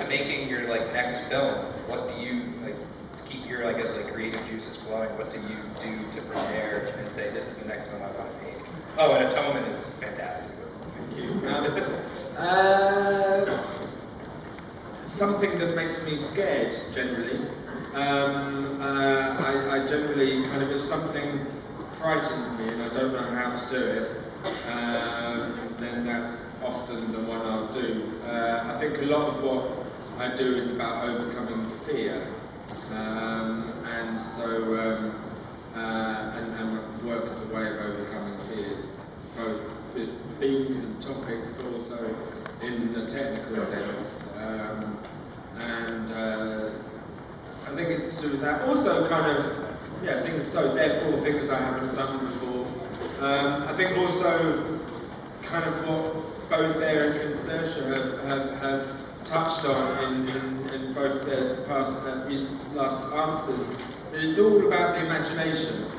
to making your like next film, what do you like to keep your, I guess, like creative juices flowing? What do you do to prepare and say this is the next film I want to make? Oh, and Atonement is fantastic. Thank you. Something that makes me scared generally. I generally kind of, if something frightens me and I don't know how to do it, then that's often the one I'll do. I think a lot of what I do is about overcoming fear, and so and work as a way of overcoming fears, both with themes and topics, but also in the technical sense. I think it's to do with that. Also, kind of, yeah, things. So therefore, things I haven't done before. I think also, kind of what both Eric and Saoirse have touched on in both their past last answers. That it's all about the imagination,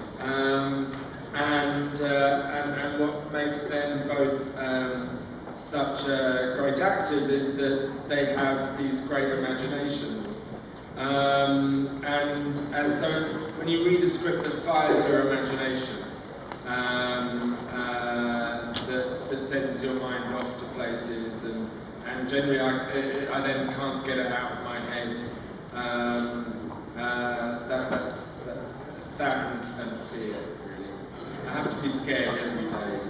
and what makes them both such great actors is that they have these great imaginations. And so it's, when you read a script that fires your imagination, that sends your mind off to places, and generally I then can't get it out of my head. That's and fear, really. I have to be scared every day,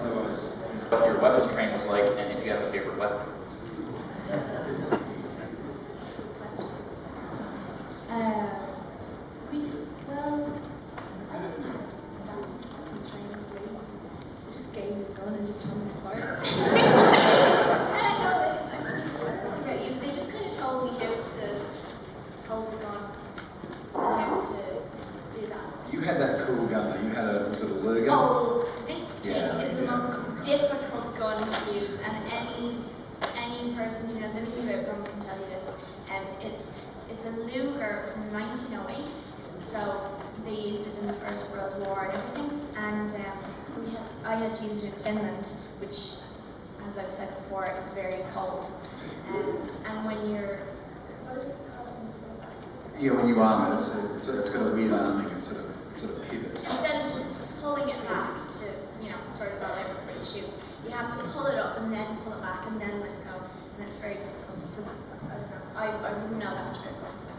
otherwise. What your weapons training was like, and if you have a favorite weapon. Well, I didn't have that weapons training really. They just gave me a gun and just told me to fire. They just kind of told me how to hold the gun and how to do that. You had that cool gun though. You had was it a lure gun? Oh, this thing is the most difficult gun to use, and any person who knows anything about guns can tell you this. It's a Luger from 1908, so they used it in the First World War and everything. And I had to use it in Finland, which, as I've said before, is very cold. And when you're when you arm it, it's got a weird arming and sort of pivots. Instead of just pulling it back to, sort of go out before you shoot, you have to pull it up and then pull it back and then let it go, and it's very difficult. So I don't know. I wouldn't know that much about guns, so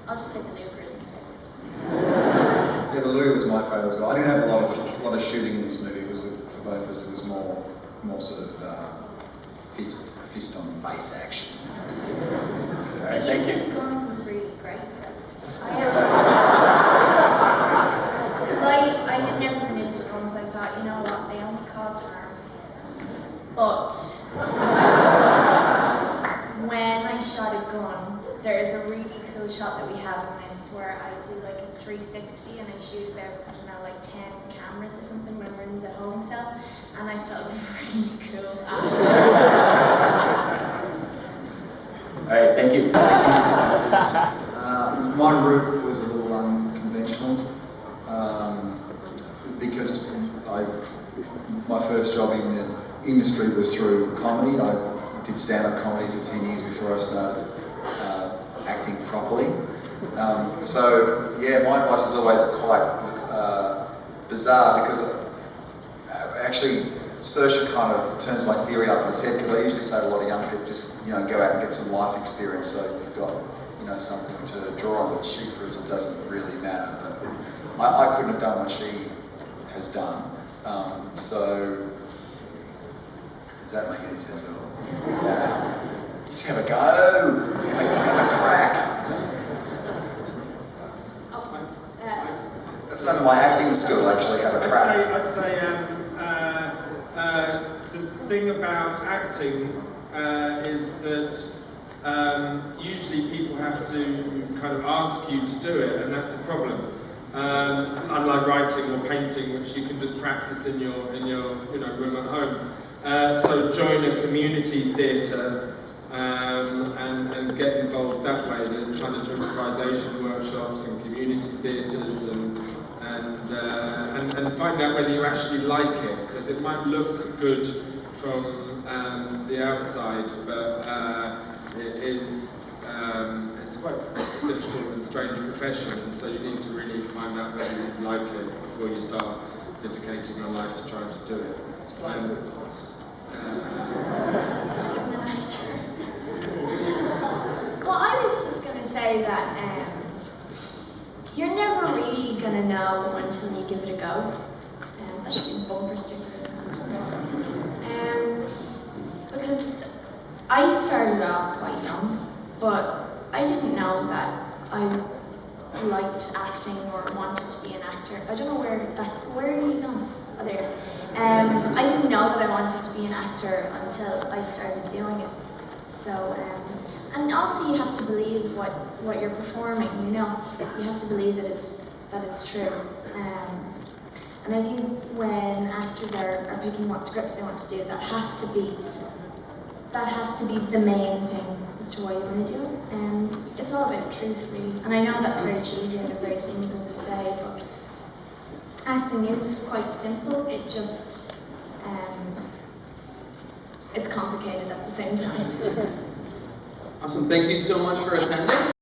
I'll just say the Luger is my favourite. Yeah, the Luger was my favourite as well. I didn't have a lot of shooting in this movie. It was for both of us. It was more sort of fist on face action. But using guns is really great. Because I had never been into guns. I thought, you know what, they only cause harm. But when I shot a gun, there's a really cool shot that we have in this where I do like a 360 and I shoot about, 10 cameras or something when we're in the holding cell, and I felt really cool after. Alright, thank you. My route was a little unconventional because my first job in the industry was through comedy. I did stand-up comedy for 10 years before I started acting properly. So yeah, my advice is always quite bizarre because actually Saoirse kind of turns my theory up on its head, because I usually say to a lot of young people, just go out and get some life experience so you've got something to draw on. But she proves it doesn't really matter. But I couldn't have done what she has done. So does that make any sense at all? Yeah. Just have a go. Have a crack. That's none of my acting school, actually. Have a crack. I'd say the thing about acting is that usually people have to kind of ask you to do it, and that's a problem. Unlike writing or painting, which you can just practice in your room at home. So join a community theatre and get involved that way. There's kind of improvisation workshops and community theatres and find out whether you actually like it, because it might look good from the outside, but It is, it's quite a difficult and strange profession, and so you need to really find out whether you like it before you start dedicating your life to trying to do it. Well, I was just going to say that you're never really going to know until you give it a go. That should be a bumper sticker. Because I started off quite young, but I didn't know that I liked acting or wanted to be an actor. I don't know where are you going? Oh, there. I didn't know that I wanted to be an actor until I started doing it. So, and also you have to believe what you're performing, you know. You have to believe that it's true. And I think when actors are picking what scripts they want to do, that has to be the main thing as to why you want to do it. And it's all about truth, really. And I know that's very cheesy and a very simple thing to say, but acting is quite simple. It just it's complicated at the same time. Awesome. Thank you so much for attending.